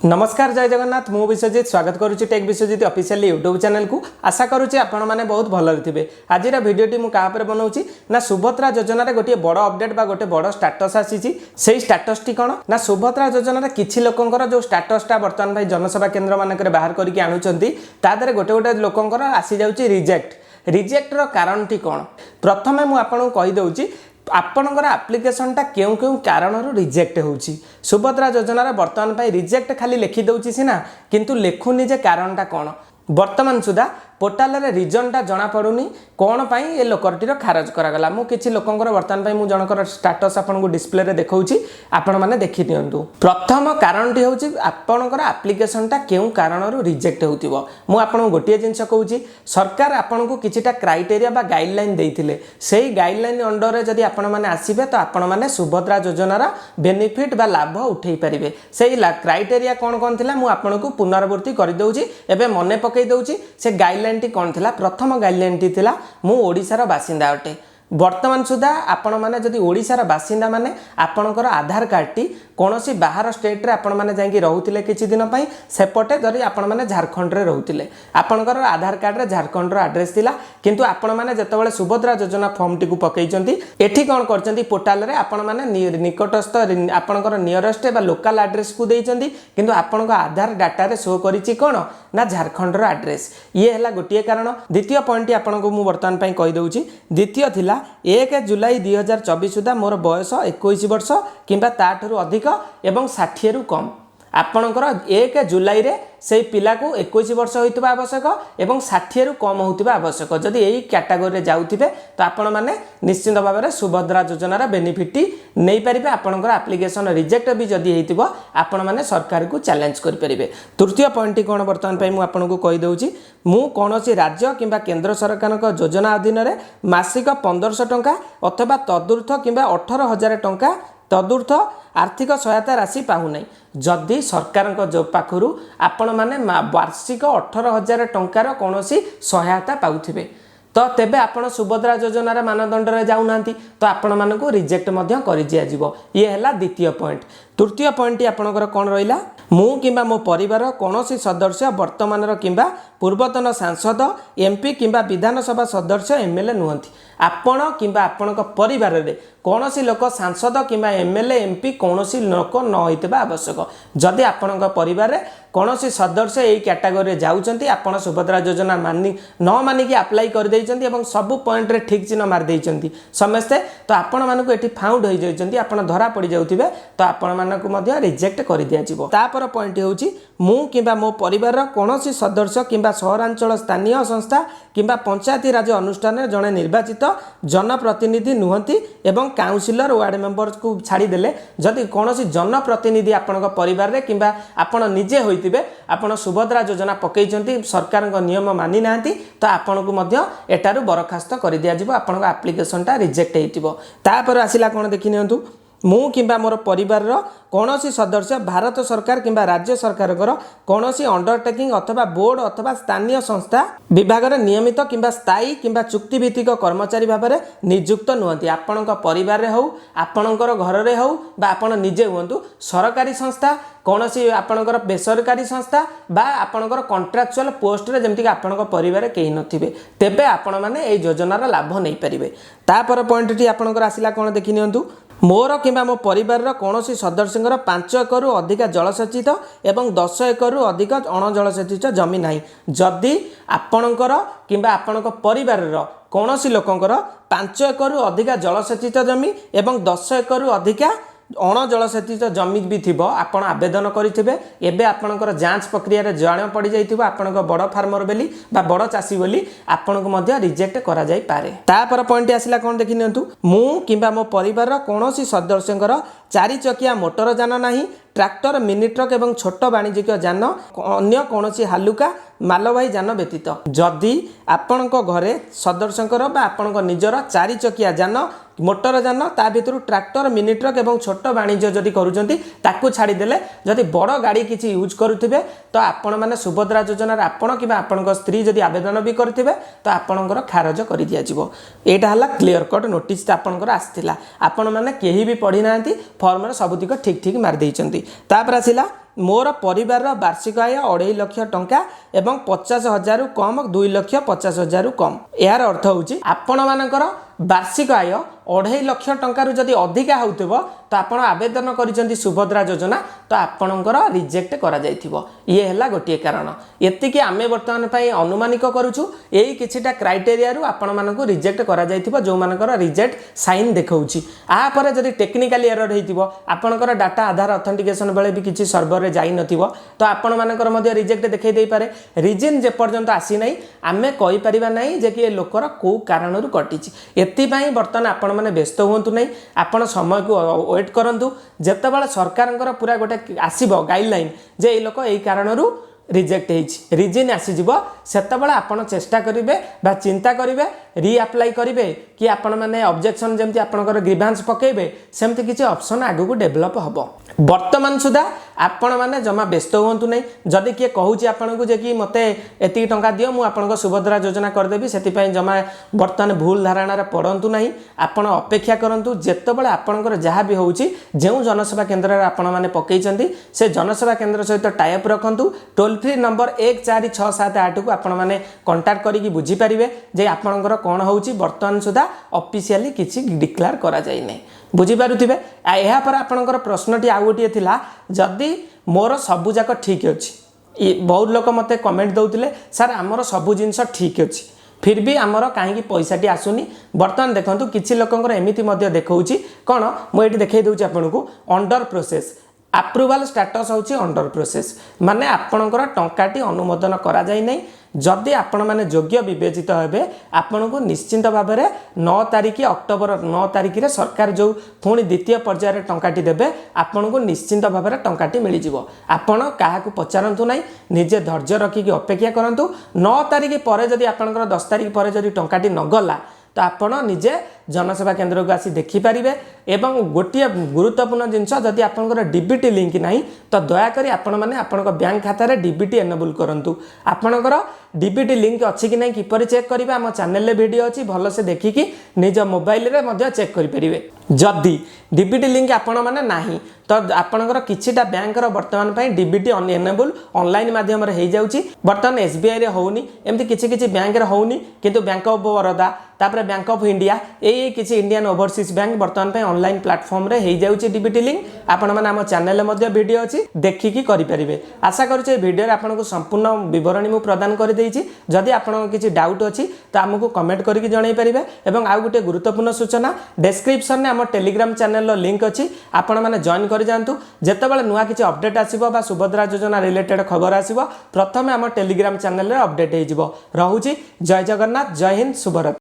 नमस्कार जय जगन्नाथ मु विश्वजित स्वागत करुच्ची tech Biswajit official YouTube channel को आशा करुच्ची आपण मैंने बहुत भल थे। आज भिडियोटी मुझे बनाऊँगी ना सुभद्रा योजन गोटे बड़ अपडेट बा गोटे बड़ स्टाटस आसी से स्टाटस टी कौन ना सुभद्रा योजन किसी लोकंर जो स्टाटसटा बर्तमान भाई जनसेवा केन्द्र मानक बाहर करके आणुचंती तादरे गोटे गोटे लोकंर आसी जाउची रिजेक्टर कारण टी कौन प्रथमे मु आपन कहि दउची आपणकर आप्लिकेशनटा क्यों क्यों कारण रिजेक्ट होउची। सुभद्रा योजनार बर्तमान पाई रिजेक्ट खाली लिखि दउची सिना किंतु लेखुनी जे कारणटा कौन वर्तमान सुधा पोर्टाल रे रिजनटा जना पड़ुनी कौन पाई ए लोकरटीर खारज करागला। मु किछि लोकंकर बर्तमान पाई मु जनकर स्टाटस आपन को डिस्प्ले रे देखौची आपण माने देखि नियंतु। प्रथम कारणटी होउची आपणकर एप्लीकेशनटा केउ कारणरू रिजेक्ट होउतिबो। मु आपन गोटिए जिंस कहूची सरकार आपन को किछिटा क्राइटेरिया बा गाइडलाइन देइथिले सेही गाइडलाइन अंडर रे जदी आपण माने आसीबे तो आपण माने सुभद्रा योजनार बेनिफिट बा लाभ उठेई परिबे। सेही क्राइटेरिया कोन थिला मु आपन को पुनरावृत्ति करि दउची एबे मने पकई दउची। से गाइडलाइन कौन थिला प्रथम गाइडलाइन टी थिला मु ओडिसार बासिंदा अटे। वर्तमान सुधा आपण माने जदि ओडिसार बासिंदा माने आपणकर आधार कार्ड टी कोनोसी बाहर स्टेट रे आपण माने जाईकी रहउतिले किछि दिन पई सेपटे जदि आपण माने झारखंड रे रहउतिले आपणकर आधार कार्ड रे झारखंड रो एड्रेस थिला किंतु आपण माने जतबेले सुभद्रा योजना फॉर्म टी को पकेइचंती एठी कोन करचंती पोर्टल रे आपण माने निकटस्थ आपणकर नियरेस्ट बा लोकल एड्रेस को देइचंती किंतु आपणक आधार डाटा रे शो करिछि कोन ना झारखंड रो एड्रेस। ये हला गोटिए कारण। द्वितीय पॉइंट आपन को मु वर्तमान पई कहि दउची। द्वितीय थिला 1 जुलाई 2024 सुधा मोर बयस 21 वर्ष किंबा ताठरू अधिक एवं 60 रु कम आपणकर 1 जुलाई रे से पिला को 21 वर्ष होइतबा आवश्यक एवं 60 रु कम होइतबा आवश्यक। जदि एई कैटेगरी रे जाउथिबे तो आपण माने निश्चित भाव में सुभद्रा योजनार बेनिफिट नहीं पारिबे। आपणकर एप्लीकेशन रिजेक्ट भी जदि हेतिबो आपण माने सरकार को चैलेंज करि परिबे। तृतीय पॉइंट कोन वर्तमान पई मु आपन को कहि दउची मु कोनोसी राज्य किंबा केंद्र सरकारक योजना अधीन रे मासिक 1500 टंका अथवा तदुर्थ किंबा 18000 टंका तदुर्थ आर्थिक सहायता राशि पाहुना। जदि सरकार जो पाखु आपण मैंने वार्षिक 18000 टंकार कौन सहायता पाउथिबे तो तेबे आपण सुभद्रा योजनार मानदंड रे जाउना तो आपण मानकु रिजेक्ट मध्य करि दिया जिवो। ये हला द्वितीय पॉइंट। तृतीय पॉइंट आपणकर कौन रहिला मु किंबा मो परिवार कौनसी सदस्य वर्तमान किंबा पूर्वतन सांसद एमपी किंबा विधानसभा सदस्य एमएलए नुहंती। आपण किंबा आपणक परिवार रे कौनसी लोक सांसद किंबा एमएलए एमपी कौनसी लोक न होइतबा आवश्यक। जदि आपणक परिवार रे कौनसी सदस्य एई कैटेगरी रे जाउचंती आपण सुभद्रा योजना मानि न मानिकी अप्लाई कर दैचंती एवं सब पॉइंट रे ठीक चिन्ह मार दैचंती समस्ते तो आपण मानकु एठी फाउंड होई जाइचंती आपण धरा पड़ी जाउथिबे तो आपण मानकु मध्य रिजेक्ट कर दिया जिवो। तापर पॉइंट होउची मु किंबा मो परिवार रो कौनसी सदस्य किंबा सहरांचल स्थानीय संस्था किंबा पंचायती राज अनुष्ठान जड़े निर्वाचित जनप्रतिनिधि नुहंती एवं काउंसिलर वार्ड मेंबर को छाड़ी देले जदि कौन जनप्रतिनिधि आपण परिवार रे किंबा आपण निजे होइतिबे आपण सुभद्रा योजना पकईचंती सरकार नियम मानि नांती तो आपण को मध्य एटारू बरखास्त कर दिया जिवो। आपण एप्लीकेशनटा रिजेक्ट हेतिबो। तापर आसिला कोन देखि नियंतु मु किंबा मोर परिवार रो कौनसी सदस्य भारत सरकार किंबा राज्य सरकार कौनसी अंडरटेकिंग अथवा बोर्ड अथवा स्थानीय संस्था विभाग रे नियमित किंबा स्थायी किंबा चुक्तिभित्तिक कर्मचारी भाव में नियुक्त नुहंती। आपणक परिवार रे हो आपणकर घर रे हो बा आपण निजे हुंतु सरकारी संस्था कौनसी आपणकर बेसरकारी संस्था बा आपणकर कॉन्ट्रैक्चुअल पोस्ट रे जेमति आपणक परिवार रे केही नथिबे तेबे आपण माने ए योजनार लाभ नै परिबे। तापर पॉइंट टी आपणकर आसिला कोन देखि नियंतु मोर किंबा मो परिवार कौनसी सदस्य 5 एकर अधिक जलसेचित एवं 10 एकर अधिक अण जलसेचित जमी नाही। जदि आपणकर किंबा आपणक परिवार कौनसी लोकंकर 5 एकर अधिक जलसेचित जमी एवं 10 एकर अधिक अण जलसेचित जमी भी थी आपण आवेदन करेंगे एवं आपणकर जांच प्रक्रिया रे जाण पड़ी जाइथिबो आपणक बड़ फार्मर बेली बा बड़ चासी बोली आपण को मध्य रिजेक्ट करा जाई पारे। तापर पॉइंट आसिला कोन देखि नियंतु मु किंबा मो परिवार कौनसी सदस्यंकर 4 चकिया मोटर जान नाही ट्रैक्टर मिनी ट्रक एवं छोट वाणिज्यिक जान अन्य कौनसी हालुका मालवाही जान व्यतीत जदि आपणक घरे सदस्यंकर बा आपणक निजर 4 चकिया जान मोटर जान ता भितर ट्रैक्टर मिनी ट्रक एवं छोट वाणिज्य जदि करूचंती ताकू छाड़ी देले जदि बड़ गाड़ी किछि यूज करुथिबे तो आपण माने सुभद्रा योजनार आपण किबा आपणक स्त्री जदि आवेदन भी करथिबे तो आपणकर खारज करि दिया जिवो। एटा हला क्लियर कट नोटिस आपणकर आस्थिला आपण माने केही भी पढी नांती फॉर्म रे सबुतिक ठीक ठीक मार देइचंती। तापर आसिला मोर परिवार वार्षिक आय 2.5 लाख टंका एवं 50,000 कम 2,50,000 कम। यार अर्थ होची आपण मानकर वार्षिक आय 2.5 लाख टंकार जदि अधिका होउथिबो तो आपण आवेदन करिसेंती सुभद्रा योजना तो आपणकर रिजेक्ट करा जायथिबो। ये हला गोटे कारण एतिकी आमे वर्तमान पई अनुमानिक करूछु एई किछिटा क्राइटेरिया रु आपण मानको रिजेक्ट करा जायथिबो जो मानकर रिजेक्ट साइन देखौछि। आ परे जदि टेक्निकल एरर हेतिबो आपणकर डाटा आधार ऑथेंटिकेशन बेले भी किछि सर्वर रे जाई नथिबो तो आपण मानकर मध्ये रिजेक्ट देखै देई पारे। रीजन जे पर्यंत आसी नै आमे कहि परिबा नै जे कि लोकर को कारण रु कटिछि। एतिपाई बर्तमान आपण माने व्यस्त हुंतु नै आपण समय को वेट करंतु जेतेबेले सरकारंकर पूरा गोटे आसीबो गाइडलाइन जे ए लोक एई कारण रु रिजेक्ट हेछि रीजन आसी जिवो सेतेबेले आपण चेष्टा करिवे बा चिंता करिवे री अप्लाई करिवे कि आपण माने ऑब्जेक्शन जेमति आपणकर ग्रीवांस पकेबे सेमति किछि ऑप्शन आगु को डेवलप हबो। वर्तमान सुधा आपण माने जमा व्यस्त हुंतु नै जदि के कहूछि आपण को जे कि मते एति टंका दियो मु आपणको सुभद्रा योजना कर देबी सेति पई जमा वर्तमान भूल धारणा रे पडंतु नै आपण अपेक्षा करंतु जेतेबेले आपणकर जहा भी होउछि जेउ जनसेवा केंद्र रे आपण माने पकेइचंती से जनसेवा केंद्र सहित टाई अप रखंतु टोल फ्री नंबर 14678 को आपण माने कांटेक्ट करी कि बुझी परिवे जे आपणकर कोन होउछि वर्तमान सुधा ऑफिशियली किछि डिक्लेयर करा जाय नै बुझी पारुथिबे। एहा पर आपणकर प्रश्नटी आ गोटिए थिला जदि मोर सबु जाक ठीक अछि बहुत लोक मते कमेंट दउतिले सर हमर सबु जिंस ठीक अछि फिर भी आमर कहीं पैसाटी आसुनी। बर्तमान देखंतु किछि लोकंकर एमिति मध्य देखौछि कोन मु एटी देखै दउछि आपनकु अंडर प्रोसेस अप्रूवल स्टेटस होछि अंडर प्रोसेस माने आपणकर टंकाटी अनुमोदन करा जाय नै जदि आपण माने योग्य विवेचित हेबे आपनको निश्चिंत भाव में 9 तारिख अक्टोबर 9 तारिख रे सरकार जो पुणी द्वितीय पर्यायर टंकाटी देबे आपनको निश्चिंत भाव में टंकाटी मिल जिवो। आपण काहाकू पचारंतु नै निजे धैर्य रखिकी अपेक्षा करंतु 9 तारिख पर जदि आपणकर 10 तारिख पर जदि टंकाटी न गला तो आपण निजे जनसेवा केंद्र को आसी देखि पारिबे। एवं गोटे गुरुत्वपूर्ण जिनस जदि आपनकर डीबीटी लिंक नहीं तो दयाकोरी आपण माने आपनकर बैंक खाता रे डीबीटी एनेबल करंतु। आपनकर डीबीटी लिंक अछि कि नहीं किपरि चेक करिबा हम चैनल रे वीडियो अछि भलो से देखिकी निज मोबाइल रे मध्य चेक करि परिबे। जदि डीबीटी लिंक आपण माने नाही तो आपनकर किछिटा बैंक रो वर्तमान पई डीबीटी एनेबल ऑनलाइन माध्यम रे हे जाउची। वर्तमान एसबीआई रे होउनी एमति किछि बैंक रे होउनी किंतु बैंक ऑफ बरोदा तापर बैंक ऑफ इंडिया ए किछि इंडियन ओवरसीज बैंक वर्तमान पई ऑनलाइन प्लेटफॉर्म रे हे जाउची डीबीटी लिंक। आपण माने हम चैनल मध्ये वीडियो अछि देखिकी करि परिबे। आशा करूचे वीडियो रे आपनको संपूर्ण विवरणी मु प्रदान कर देइछि। जदि आपनको किछि डाउट अछि तो हमकु कमेंट करिकि जणाई परिबे। एवं आ गुटे गुरुत्वपूर्ण सूचना डिस्क्रिप्शन ने हम टेलीग्राम चैनल रो लिंक अछि आपण माने जॉइन कर जानतु। जेतेबेले नुवा किछि अपडेट आसीबो बा सुभद्रा योजना रिलेटेड खबर आसीबो प्रथमे हम टेलीग्राम चैनल रे अपडेट हे जिवो। रहूची जय जगन्नाथ जय हिंद शुभरात्रि।